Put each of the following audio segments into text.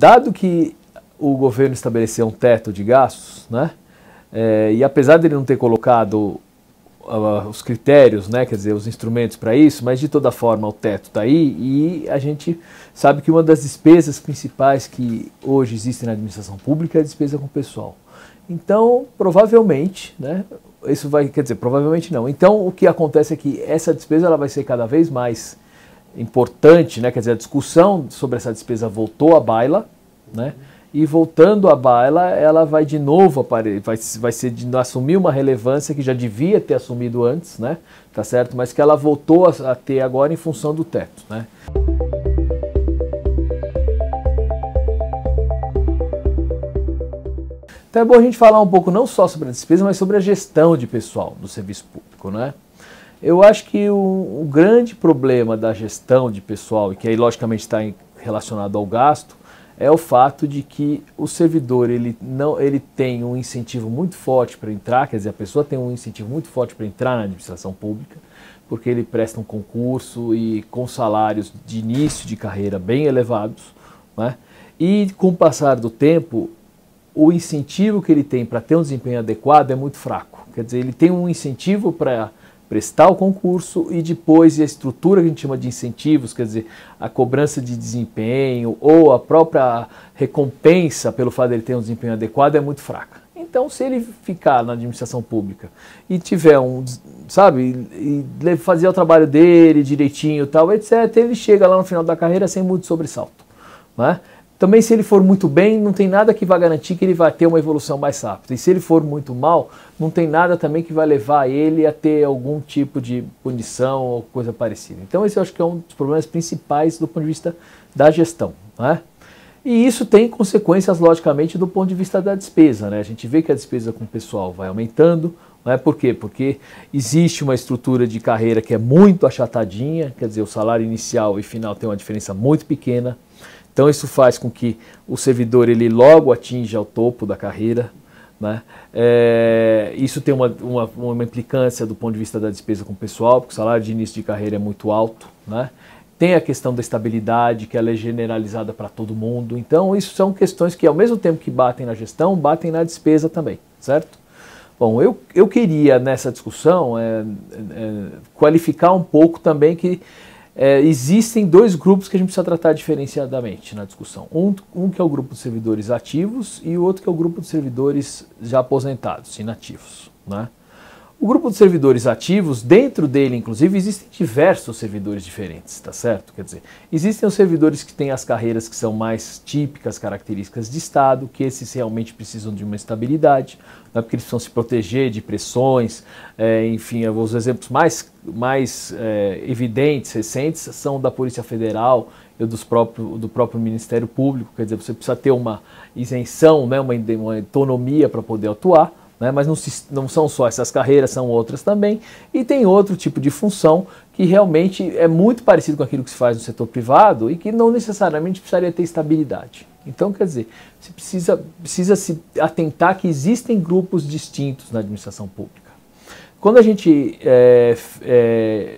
dado que o governo estabeleceu um teto de gastos, né, e apesar dele não ter colocado os critérios, né, quer dizer, os instrumentos para isso, mas de toda forma o teto está aí e a gente sabe que uma das despesas principais que hoje existem na administração pública é a despesa com o pessoal. Então, provavelmente, né, isso vai, quer dizer, provavelmente não. Então, o que acontece é que essa despesa ela vai ser cada vez mais importante, né, quer dizer, a discussão sobre essa despesa voltou à baila, né, e voltando à baila, ela vai de novo assumir uma relevância que já devia ter assumido antes, né? Tá certo? Mas que ela voltou a ter agora em função do teto, né? Então é bom a gente falar um pouco não só sobre a despesa, mas sobre a gestão de pessoal do serviço público, né? Eu acho que o grande problema da gestão de pessoal, e que aí logicamente está relacionado ao gasto, é o fato de que o servidor ele tem um incentivo muito forte para entrar, quer dizer, a pessoa tem um incentivo muito forte para entrar na administração pública, porque ele presta um concurso e com salários de início de carreira bem elevados, né? E com o passar do tempo, o incentivo que ele tem para ter um desempenho adequado é muito fraco. Quer dizer, ele tem um incentivo para prestar o concurso e depois a estrutura que a gente chama de incentivos, quer dizer, a cobrança de desempenho ou a própria recompensa pelo fato de ele ter um desempenho adequado é muito fraca. Então, se ele ficar na administração pública e tiver fazer o trabalho dele direitinho, tal, etc., ele chega lá no final da carreira sem muito sobressalto, né? Também, se ele for muito bem, não tem nada que vai garantir que ele vai ter uma evolução mais rápida. E se ele for muito mal, não tem nada também que vai levar ele a ter algum tipo de punição ou coisa parecida. Então, esse eu acho que é um dos problemas principais do ponto de vista da gestão, né? E isso tem consequências, logicamente, do ponto de vista da despesa, né? A gente vê que a despesa com o pessoal vai aumentando, né? Por quê? Porque existe uma estrutura de carreira que é muito achatadinha, quer dizer, o salário inicial e final tem uma diferença muito pequena. Então isso faz com que o servidor ele logo atinja o topo da carreira, né? Isso tem uma implicância do ponto de vista da despesa com o pessoal, porque o salário de início de carreira é muito alto, né? Tem a questão da estabilidade, que ela é generalizada para todo mundo. Então isso são questões que ao mesmo tempo que batem na gestão, batem na despesa também, certo? Bom, eu queria nessa discussão qualificar um pouco também que existem dois grupos que a gente precisa tratar diferenciadamente na discussão. Um que é o grupo de servidores ativos e o outro que é o grupo de servidores já aposentados, inativos, né? O grupo de servidores ativos, dentro dele, inclusive, existem diversos servidores diferentes, tá certo? Quer dizer, existem os servidores que têm as carreiras que são mais típicas, características de Estado, que esses realmente precisam de uma estabilidade, né, porque eles precisam se proteger de pressões, enfim, os exemplos mais evidentes, recentes, são da Polícia Federal e do próprio Ministério Público, quer dizer, você precisa ter uma isenção, né, uma autonomia para poder atuar, né, mas não são só essas carreiras, são outras também, e tem outro tipo de função que realmente é muito parecido com aquilo que se faz no setor privado e que não necessariamente precisaria ter estabilidade. Então, quer dizer, você precisa se atentar que existem grupos distintos na administração pública. Quando a gente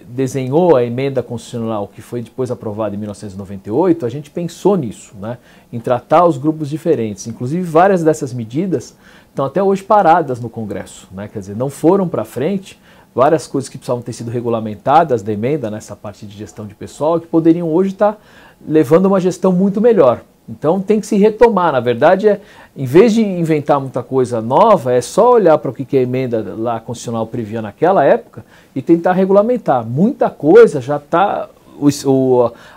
desenhou a emenda constitucional que foi depois aprovada em 1998, a gente pensou nisso, né, em tratar os grupos diferentes. Inclusive, várias dessas medidas estão até hoje paradas no Congresso, né, quer dizer, não foram para frente, várias coisas que precisavam ter sido regulamentadas da emenda nessa parte de gestão de pessoal que poderiam hoje estar levando uma gestão muito melhor. Então tem que se retomar, na verdade, em vez de inventar muita coisa nova, é só olhar para o que a emenda lá constitucional previa naquela época e tentar regulamentar. Muita coisa já está,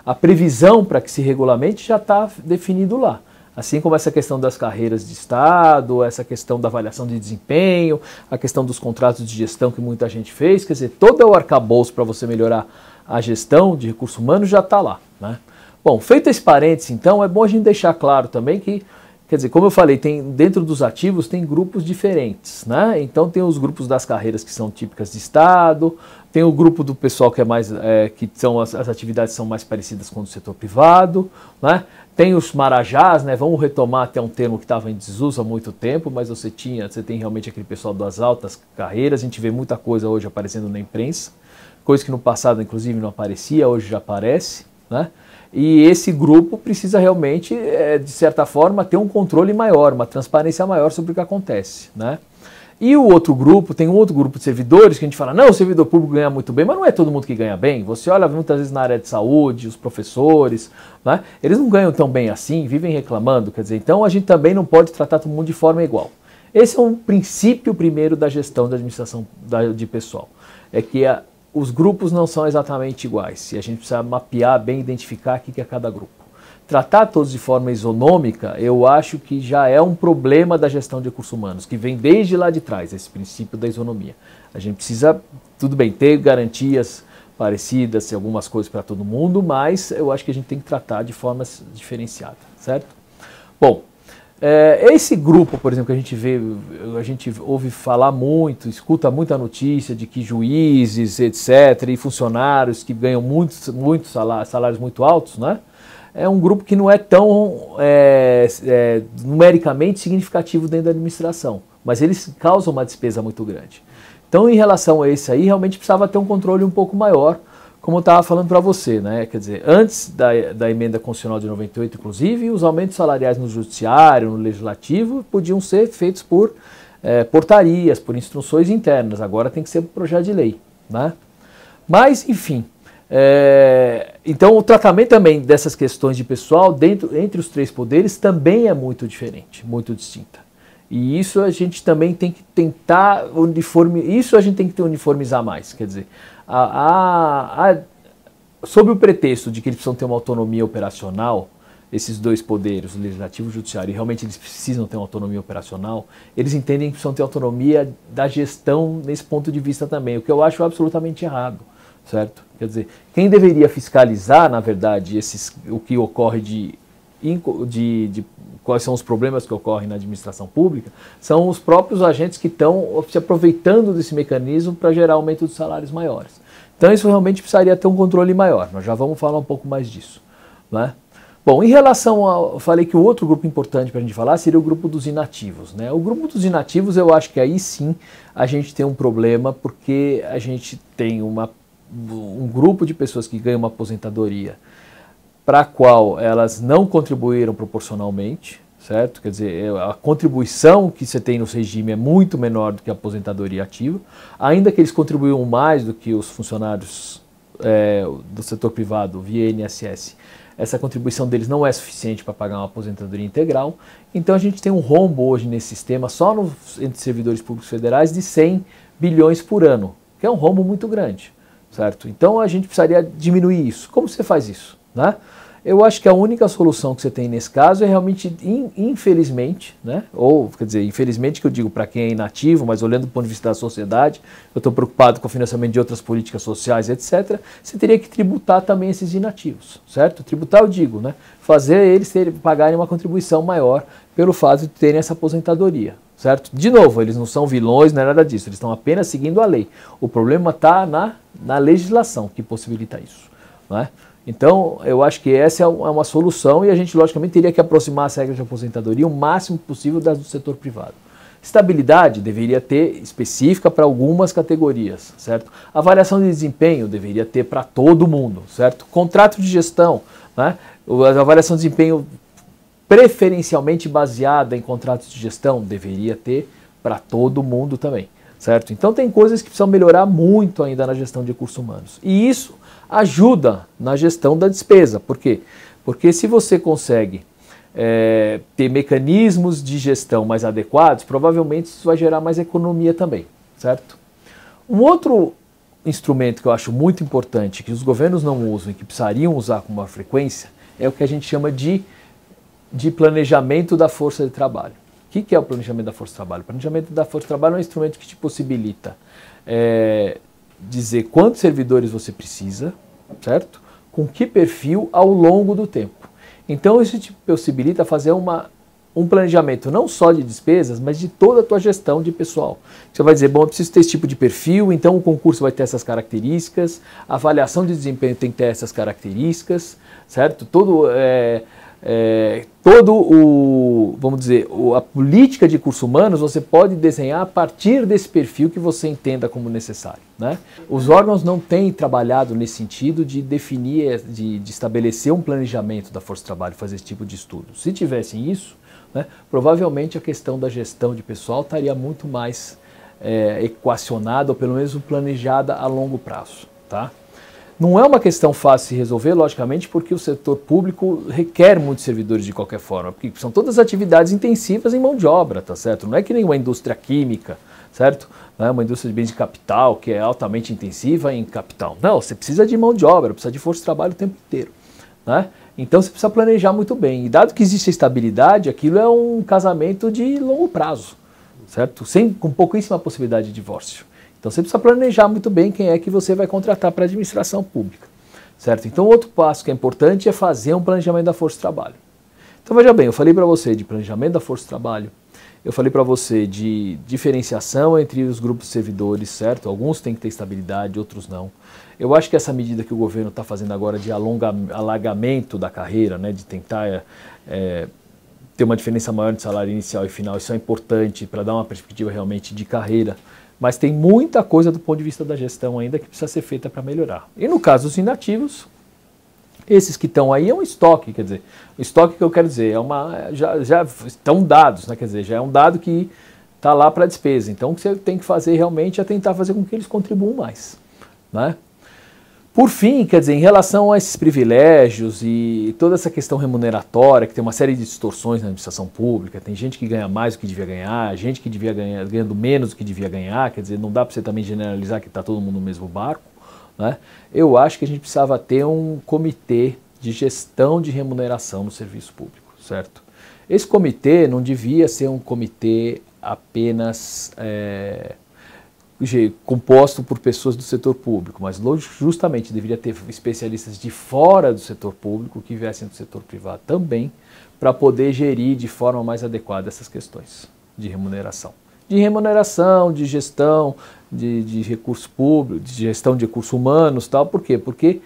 a previsão para que se regulamente já está definido lá. Assim como essa questão das carreiras de Estado, essa questão da avaliação de desempenho, a questão dos contratos de gestão que muita gente fez, quer dizer, todo o arcabouço para você melhorar a gestão de recursos humanos já está lá, né? Bom, feito esse parênteses, então, é bom a gente deixar claro também que, quer dizer, como eu falei, dentro dos ativos tem grupos diferentes, né? Então tem os grupos das carreiras que são típicas de Estado, tem o grupo do pessoal que é mais, que são as atividades são mais parecidas com o do setor privado, né? Tem os marajás, né? Vamos retomar até um termo que estava em desuso há muito tempo, mas você tem realmente aquele pessoal das altas carreiras, a gente vê muita coisa hoje aparecendo na imprensa, coisa que no passado, inclusive, não aparecia, hoje já aparece, né? E esse grupo precisa realmente, de certa forma, ter um controle maior, uma transparência maior sobre o que acontece, né? E o outro grupo, tem um outro grupo de servidores que a gente fala, não, o servidor público ganha muito bem, mas não é todo mundo que ganha bem. Você olha muitas vezes na área de saúde, os professores, né? Eles não ganham tão bem assim, vivem reclamando, quer dizer, então a gente também não pode tratar todo mundo de forma igual. Esse é um princípio primeiro da gestão da administração de pessoal, é que os grupos não são exatamente iguais, e a gente precisa mapear bem, identificar o que é cada grupo. Tratar todos de forma isonômica, eu acho que já é um problema da gestão de recursos humanos, que vem desde lá de trás, esse princípio da isonomia. A gente precisa, tudo bem, ter garantias parecidas, algumas coisas para todo mundo, mas eu acho que a gente tem que tratar de forma diferenciada, certo? Bom, esse grupo, por exemplo, que a gente ouve falar muito, escuta muita notícia de que juízes, etc., e funcionários que ganham muitos salários muito altos, né? É um grupo que não é tão numericamente significativo dentro da administração, mas eles causam uma despesa muito grande. Então, em relação a esse aí, realmente precisava ter um controle um pouco maior, como eu estava falando para você, né? Quer dizer, antes da emenda constitucional de 98, inclusive, os aumentos salariais no judiciário, no legislativo, podiam ser feitos por portarias, por instruções internas, agora tem que ser por projeto de lei, né? Mas, enfim... então o tratamento também dessas questões de pessoal entre os três poderes também é muito diferente, muito distinta. E isso a gente também tem que tentar uniformizar mais, quer dizer, sob o pretexto de que eles precisam ter uma autonomia operacional, esses dois poderes, o legislativo e o judiciário, e realmente eles precisam ter uma autonomia operacional, eles entendem que precisam ter autonomia da gestão nesse ponto de vista também, o que eu acho absolutamente errado. Certo? Quer dizer, quem deveria fiscalizar, na verdade, o que ocorre quais são os problemas que ocorrem na administração pública, são os próprios agentes que estão se aproveitando desse mecanismo para gerar aumento de salários maiores. Então isso realmente precisaria ter um controle maior, nós já vamos falar um pouco mais disso, né? Bom, em relação eu falei que o outro grupo importante para a gente falar seria o grupo dos inativos, né? O grupo dos inativos eu acho que aí sim a gente tem um problema, porque a gente tem um grupo de pessoas que ganham uma aposentadoria para a qual elas não contribuíram proporcionalmente, certo? Quer dizer, a contribuição que você tem no regime é muito menor do que a aposentadoria ativa, ainda que eles contribuam mais do que os funcionários do setor privado via INSS. Essa contribuição deles não é suficiente para pagar uma aposentadoria integral, então a gente tem um rombo hoje nesse sistema, só entre servidores públicos federais, de 100 bilhões por ano, que é um rombo muito grande. Certo? Então a gente precisaria diminuir isso. Como você faz isso, né? Eu acho que a única solução que você tem nesse caso é realmente, infelizmente, né? Ou, quer dizer, infelizmente que eu digo para quem é inativo, mas olhando do ponto de vista da sociedade, eu estou preocupado com o financiamento de outras políticas sociais, etc. Você teria que tributar também esses inativos, certo? Tributar, eu digo, né? Fazer eles pagarem uma contribuição maior pelo fato de terem essa aposentadoria. Certo? De novo, eles não são vilões, não é nada disso, eles estão apenas seguindo a lei. O problema está na legislação que possibilita isso. Não é? Então, eu acho que essa é uma solução, e a gente, logicamente, teria que aproximar as regras de aposentadoria o máximo possível das do setor privado. Estabilidade deveria ter específica para algumas categorias, certo? Avaliação de desempenho deveria ter para todo mundo, certo? Contrato de gestão, né? A avaliação de desempenho preferencialmente baseada em contratos de gestão, deveria ter para todo mundo também, certo? Então tem coisas que precisam melhorar muito ainda na gestão de recursos humanos. E isso ajuda na gestão da despesa. Por quê? Porque se você consegue ter mecanismos de gestão mais adequados, provavelmente isso vai gerar mais economia também, certo? Um outro instrumento que eu acho muito importante, que os governos não usam e que precisariam usar com maior frequência, é o que a gente chama de planejamento da força de trabalho. O que é o planejamento da força de trabalho? O planejamento da força de trabalho é um instrumento que te possibilita dizer quantos servidores você precisa, certo? Com que perfil ao longo do tempo. Então isso te possibilita fazer um planejamento não só de despesas, mas de toda a tua gestão de pessoal. Você vai dizer, bom, eu preciso ter esse tipo de perfil, então o concurso vai ter essas características, a avaliação de desempenho tem que ter essas características, certo? vamos dizer, a política de recursos humanos você pode desenhar a partir desse perfil que você entenda como necessário, né? Os órgãos não têm trabalhado nesse sentido de definir, de estabelecer um planejamento da força de trabalho, fazer esse tipo de estudo. Se tivessem isso, né, provavelmente a questão da gestão de pessoal estaria muito mais equacionada, ou pelo menos planejada a longo prazo, tá? Não é uma questão fácil de resolver, logicamente, porque o setor público requer muitos servidores de qualquer forma, porque são todas atividades intensivas em mão de obra, tá certo? Não é que nem uma indústria química, certo? Não é uma indústria de bens de capital, que é altamente intensiva em capital. Não, você precisa de mão de obra, precisa de força de trabalho o tempo inteiro, né? Então você precisa planejar muito bem. E dado que existe a estabilidade, aquilo é um casamento de longo prazo, certo? Com pouquíssima possibilidade de divórcio. Então você precisa planejar muito bem quem é que você vai contratar para a administração pública, certo? Então outro passo que é importante é fazer um planejamento da força de trabalho. Então veja bem, eu falei para você de planejamento da força de trabalho, eu falei para você de diferenciação entre os grupos de servidores, certo? Alguns têm que ter estabilidade, outros não. Eu acho que essa medida que o governo está fazendo agora de alargamento da carreira, né, de tentar ter uma diferença maior de salário inicial e final, isso é importante para dar uma perspectiva realmente de carreira. Mas tem muita coisa do ponto de vista da gestão ainda que precisa ser feita para melhorar. E no caso dos inativos, esses que estão aí é um estoque, quer dizer, o estoque que eu quero dizer, já estão dados, né, quer dizer, já é um dado que está lá para despesa. Então o que você tem que fazer realmente é tentar fazer com que eles contribuam mais, né? Por fim, quer dizer, em relação a esses privilégios e toda essa questão remuneratória, que tem uma série de distorções na administração pública, tem gente que ganha mais do que devia ganhar, gente que devia ganhar ganhando menos do que devia ganhar, quer dizer, não dá para você também generalizar que está todo mundo no mesmo barco, né? Eu acho que a gente precisava ter um comitê de gestão de remuneração no serviço público, certo? Esse comitê não devia ser um comitê apenas composto por pessoas do setor público, mas justamente deveria ter especialistas de fora do setor público que viessem do setor privado também, para poder gerir de forma mais adequada essas questões de remuneração. De gestão, de recursos públicos, de gestão de recursos humanos, tal. Por quê? Porque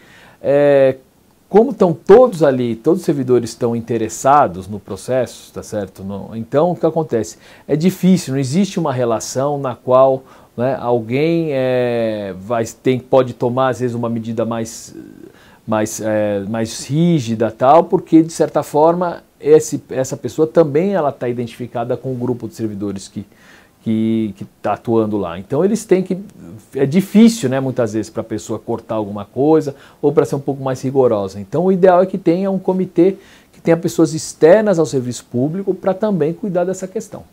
como estão todos ali, todos os servidores estão interessados no processo, tá certo? Então o que acontece? É difícil, não existe uma relação na qual, né, alguém pode tomar às vezes uma medida mais rígida, tal, porque de certa forma essa pessoa também ela está identificada com o grupo de servidores que está atuando lá. Então eles têm que... É difícil, né, muitas vezes, para a pessoa cortar alguma coisa ou para ser um pouco mais rigorosa. Então o ideal é que tenha um comitê que tenha pessoas externas ao serviço público para também cuidar dessa questão.